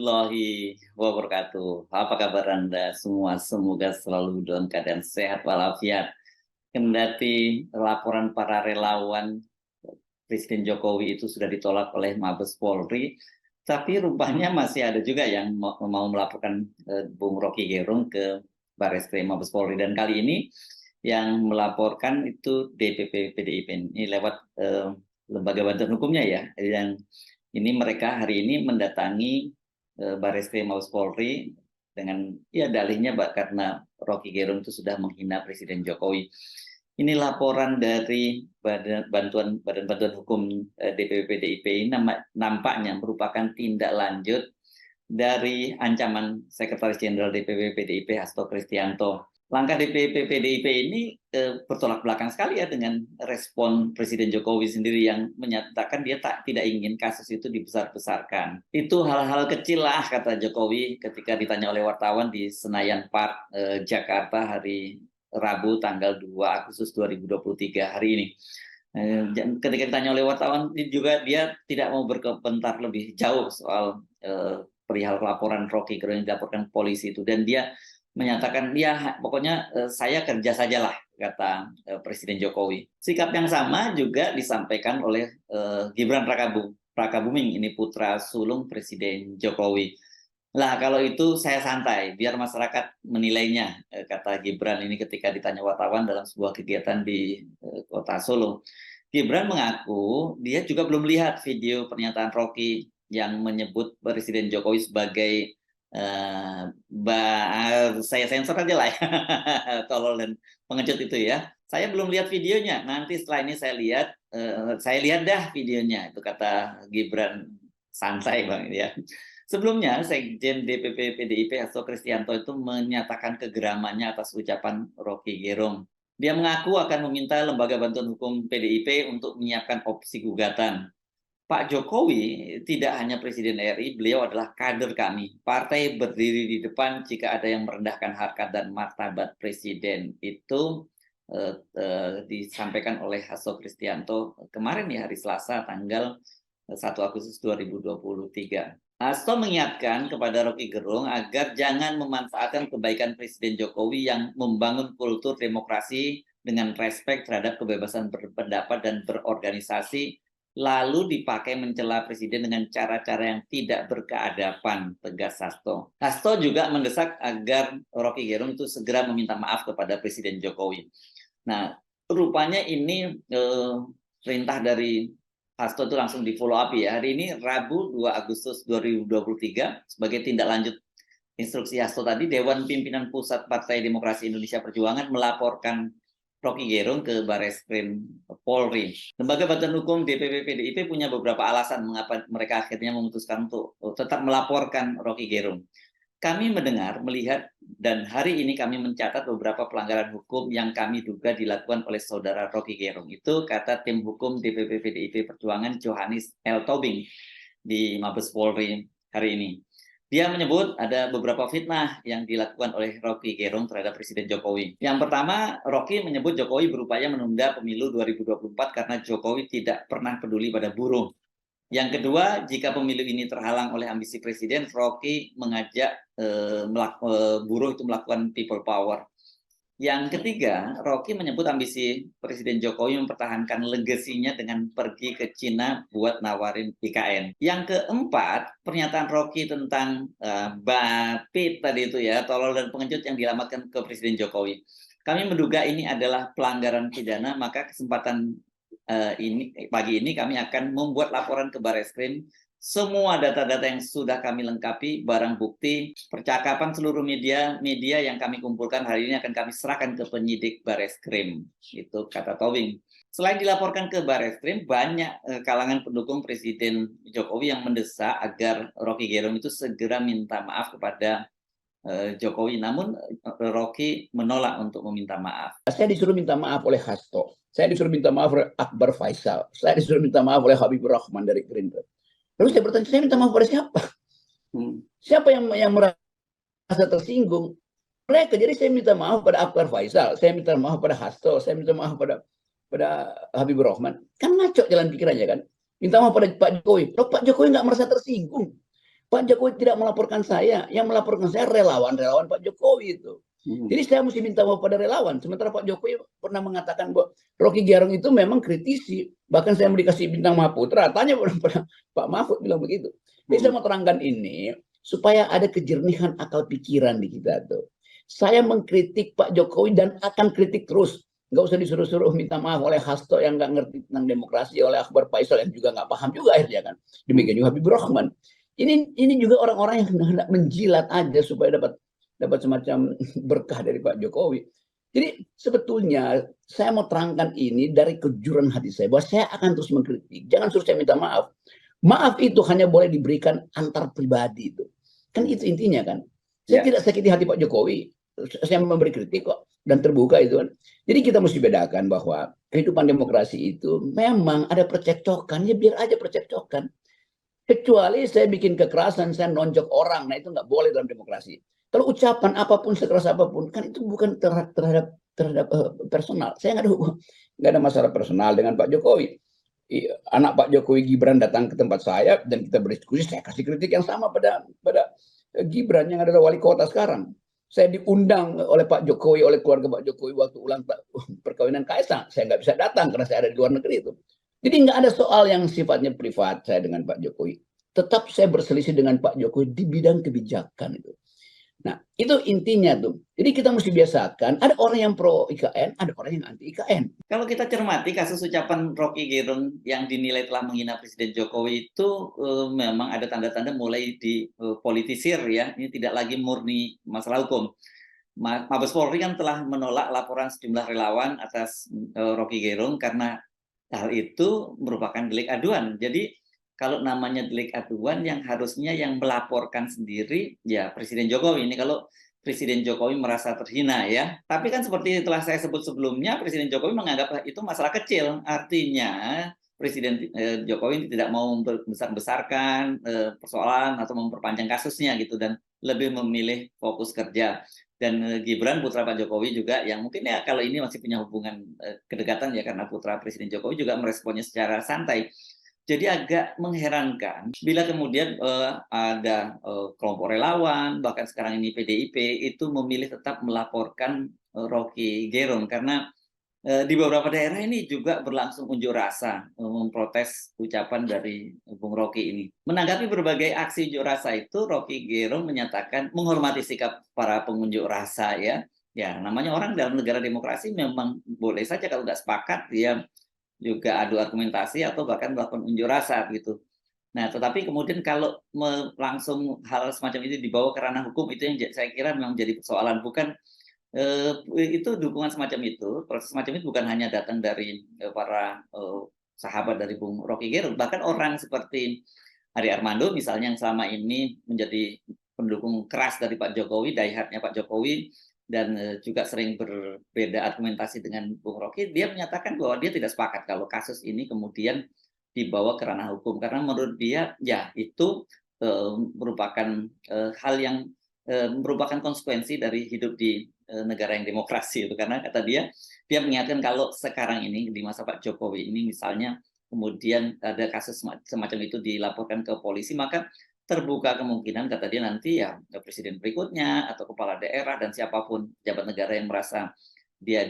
warahmatullahi wabarakatuh. Apa kabar Anda semua? Semoga selalu dalam keadaan sehat walafiat. Kendati laporan para relawan Presiden Jokowi itu sudah ditolak oleh Mabes Polri, tapi rupanya masih ada juga yang mau melaporkan Bung Rocky Gerung ke Barreskrim Mabes Polri. Dan kali ini yang melaporkan itu DPP PDIP ini lewat lembaga bantuan hukumnya ya. Yang ini mereka hari ini mendatangi Barreskrim Mabes Polri dengan ya dalihnya karena Rocky Gerung itu sudah menghina Presiden Jokowi. Ini laporan dari Badan Bantuan Hukum DPP PDIP ini nampaknya merupakan tindak lanjut dari ancaman Sekretaris Jenderal DPP PDIP Hasto Kristianto. Langkah DPP PDIP ini bertolak belakang sekali ya dengan respon Presiden Jokowi sendiri yang menyatakan dia tidak ingin kasus itu dibesar-besarkan. Itu hal-hal kecil lah, kata Jokowi ketika ditanya oleh wartawan di Senayan Park, Jakarta hari Rabu tanggal 2 Agustus 2023 hari ini. Ketika ditanya oleh wartawan juga dia tidak mau berkomentar lebih jauh soal perihal laporan Rocky Gerung yang dilaporkan polisi itu, dan dia menyatakan ya pokoknya saya kerja sajalah, kata Presiden Jokowi. Sikap yang sama juga disampaikan oleh Gibran Rakabuming, ini putra sulung Presiden Jokowi. Lah kalau itu saya santai, biar masyarakat menilainya, kata Gibran ini ketika ditanya wartawan dalam sebuah kegiatan di kota Solo. Gibran mengaku dia juga belum lihat video pernyataan Rocky yang menyebut Presiden Jokowi sebagai saya sensor aja lah ya, tolol dan pengecut itu ya. Saya belum lihat videonya, nanti setelah ini saya lihat dah videonya, itu kata Gibran santai Bang ya. Sebelumnya, Sekjen DPP PDIP Hasto Kristianto itu menyatakan kegeramannya atas ucapan Rocky Gerung. Dia mengaku akan meminta Lembaga Bantuan Hukum PDIP untuk menyiapkan opsi gugatan. Pak Jokowi tidak hanya Presiden RI, beliau adalah kader kami. Partai berdiri di depan jika ada yang merendahkan harkat dan martabat Presiden. Itu disampaikan oleh Hasto Kristianto kemarin ya, hari Selasa tanggal 1 Agustus 2023. Hasto mengingatkan kepada Rocky Gerung agar jangan memanfaatkan kebaikan Presiden Jokowi yang membangun kultur demokrasi dengan respek terhadap kebebasan berpendapat dan berorganisasi, lalu dipakai mencela Presiden dengan cara-cara yang tidak berkeadapan, tegas Hasto. Hasto juga mendesak agar Rocky Gerung itu segera meminta maaf kepada Presiden Jokowi. Nah, rupanya ini perintah dari Hasto itu langsung di follow up ya. Hari ini Rabu 2 Agustus 2023 sebagai tindak lanjut instruksi Hasto tadi, Dewan Pimpinan Pusat Partai Demokrasi Indonesia Perjuangan melaporkan Rocky Gerung ke Barreskrim Polri. Lembaga Bantuan Hukum DPP PDIP punya beberapa alasan mengapa mereka akhirnya memutuskan untuk tetap melaporkan Rocky Gerung. Kami mendengar, melihat, dan hari ini kami mencatat beberapa pelanggaran hukum yang kami duga dilakukan oleh saudara Rocky Gerung. Itu kata tim hukum DPP PDIP Perjuangan Johannes L. Tobing di Mabes Polri hari ini. Dia menyebut ada beberapa fitnah yang dilakukan oleh Rocky Gerung terhadap Presiden Jokowi. Yang pertama, Rocky menyebut Jokowi berupaya menunda pemilu 2024 karena Jokowi tidak pernah peduli pada buruh. Yang kedua, jika pemilu ini terhalang oleh ambisi Presiden, Rocky mengajak buruh itu melakukan people power. Yang ketiga, Rocky menyebut ambisi Presiden Jokowi mempertahankan legasinya dengan pergi ke Cina buat nawarin IKN. Yang keempat, pernyataan Rocky tentang Bapit tadi itu ya, tolol dan pengecut yang dialamatkan ke Presiden Jokowi. Kami menduga ini adalah pelanggaran pidana, maka kesempatan pagi ini kami akan membuat laporan ke Barreskrim. Semua data-data yang sudah kami lengkapi, barang bukti, percakapan seluruh media yang kami kumpulkan hari ini akan kami serahkan ke penyidik Barreskrim. Itu kata Tobing. Selain dilaporkan ke Barreskrim, banyak kalangan pendukung Presiden Jokowi yang mendesak agar Rocky Gerung itu segera minta maaf kepada Jokowi. Namun Rocky menolak untuk meminta maaf. Saya disuruh minta maaf oleh Hasto. Saya disuruh minta maaf oleh Akbar Faisal. Saya disuruh minta maaf oleh Habibur Rahman dari Gerindra. Lalu saya bertanya, saya minta maaf pada siapa? Siapa yang merasa tersinggung? Mereka. Jadi saya minta maaf pada Akbar Faisal, saya minta maaf pada Hasto, saya minta maaf pada Habibur Rahman. Kan ngaco jalan pikirannya kan. Minta maaf pada Pak Jokowi. Loh, Pak Jokowi nggak merasa tersinggung. Pak Jokowi tidak melaporkan saya, yang melaporkan saya relawan-relawan Pak Jokowi itu. Jadi saya mesti minta maaf pada relawan. Sementara Pak Jokowi pernah mengatakan bahwa Rocky Gerung itu memang kritisi. Bahkan saya mau dikasih bintang Mahaputra, tanya pada Pak Mahfud bilang begitu. Jadi saya mau terangkan ini supaya ada kejernihan akal pikiran di kita tuh. Saya mengkritik Pak Jokowi dan akan kritik terus. Nggak usah disuruh-suruh minta maaf oleh Hasto yang nggak ngerti tentang demokrasi, oleh Akbar Faisal yang juga nggak paham juga akhirnya kan. Demikian juga Habibur Rahman. Ini juga orang-orang yang hendak menjilat aja supaya dapat semacam berkah dari Pak Jokowi. Jadi sebetulnya saya mau terangkan ini dari kejuran hati saya bahwa saya akan terus mengkritik. Jangan suruh saya minta maaf. Maaf itu hanya boleh diberikan antar pribadi itu. Kan itu intinya kan. Saya tidak sakiti hati Pak Jokowi. Saya memberi kritik kok dan terbuka itu kan. Jadi kita mesti bedakan bahwa kehidupan demokrasi itu memang ada percekcokan, ya biar aja percekcokan. Kecuali saya bikin kekerasan, saya nonjok orang, nah itu nggak boleh dalam demokrasi. Kalau ucapan apapun, sekeras apapun, kan itu bukan terhadap personal. Saya nggak ada masalah personal dengan Pak Jokowi. Anak Pak Jokowi Gibran datang ke tempat saya dan kita berdiskusi, saya kasih kritik yang sama pada Gibran yang adalah wali kota sekarang. Saya diundang oleh Pak Jokowi, oleh keluarga Pak Jokowi waktu ulang perkawinan Kaisang. Saya nggak bisa datang karena saya ada di luar negeri itu. Jadi nggak ada soal yang sifatnya privat saya dengan Pak Jokowi. Tetap saya berselisih dengan Pak Jokowi di bidang kebijakan itu. Nah, itu intinya tuh. Jadi kita mesti biasakan, ada orang yang pro IKN, ada orang yang anti IKN. Kalau kita cermati kasus ucapan Rocky Gerung yang dinilai telah menghina Presiden Jokowi itu memang ada tanda-tanda mulai dipolitisir ya. Ini tidak lagi murni masalah hukum. Mabes Polri kan telah menolak laporan sejumlah relawan atas Rocky Gerung karena hal itu merupakan delik aduan. Jadi kalau namanya delik aduan yang harusnya yang melaporkan sendiri ya Presiden Jokowi. Ini kalau Presiden Jokowi merasa terhina ya. Tapi kan seperti telah saya sebut sebelumnya, Presiden Jokowi menganggap itu masalah kecil. Artinya Presiden Jokowi tidak mau membesar-besarkan persoalan atau memperpanjang kasusnya gitu dan lebih memilih fokus kerja. Dan Gibran putra Pak Jokowi juga yang mungkin ya kalau ini masih punya hubungan kedekatan ya karena putra Presiden Jokowi juga meresponnya secara santai. Jadi agak mengherankan bila kemudian ada kelompok relawan, bahkan sekarang ini PDIP itu memilih tetap melaporkan Rocky Gerung karena di beberapa daerah ini juga berlangsung unjuk rasa memprotes ucapan dari Bung Rocky ini. Menanggapi berbagai aksi unjuk rasa itu, Rocky Gerung menyatakan menghormati sikap para pengunjuk rasa ya. Ya, namanya orang dalam negara demokrasi memang boleh saja kalau nggak sepakat dia juga adu argumentasi atau bahkan melakukan unjuk rasa gitu. Nah, tetapi kemudian kalau langsung hal semacam ini dibawa ke ranah hukum itu yang saya kira memang jadi persoalan. Bukan itu dukungan semacam itu, proses semacam itu bukan hanya datang dari para sahabat dari Bung Rocky Gerung, bahkan orang seperti Ari Armando misalnya yang selama ini menjadi pendukung keras dari Pak Jokowi, diehardnya Pak Jokowi, dan juga sering berbeda argumentasi dengan Bung Rocky, dia menyatakan bahwa dia tidak sepakat kalau kasus ini kemudian dibawa ke ranah hukum karena menurut dia ya itu merupakan hal yang merupakan konsekuensi dari hidup di negara yang demokrasi itu karena kata dia mengingatkan kalau sekarang ini di masa Pak Jokowi ini misalnya kemudian ada kasus semacam itu dilaporkan ke polisi maka terbuka kemungkinan kata dia nanti ya presiden berikutnya atau kepala daerah dan siapapun pejabat negara yang merasa dia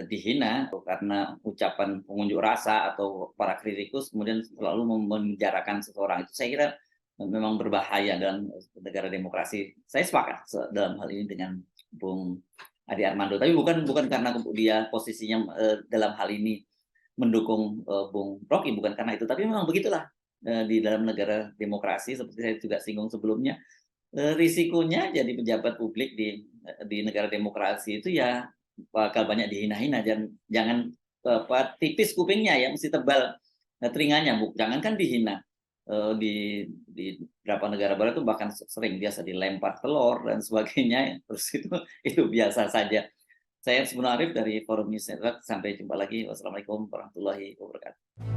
dihina karena ucapan pengunjuk rasa atau para kritikus kemudian selalu memenjarakan seseorang itu saya kira memang berbahaya dalam negara demokrasi. Saya sepakat dalam hal ini dengan Bung Adi Armando, tapi bukan karena dia posisinya dalam hal ini mendukung Bung Rocky, bukan karena itu, tapi memang begitulah di dalam negara demokrasi seperti saya juga singgung sebelumnya risikonya jadi pejabat publik di negara demokrasi itu ya bakal banyak dihina-hina dan jangan tipis kupingnya ya mesti tebal telinganya jangan kan dihina di beberapa negara barat itu bahkan sering biasa dilempar telur dan sebagainya terus itu biasa saja. Saya sebenarnya Arif dari Forum News Network, sampai jumpa lagi. Wassalamualaikum warahmatullahi wabarakatuh.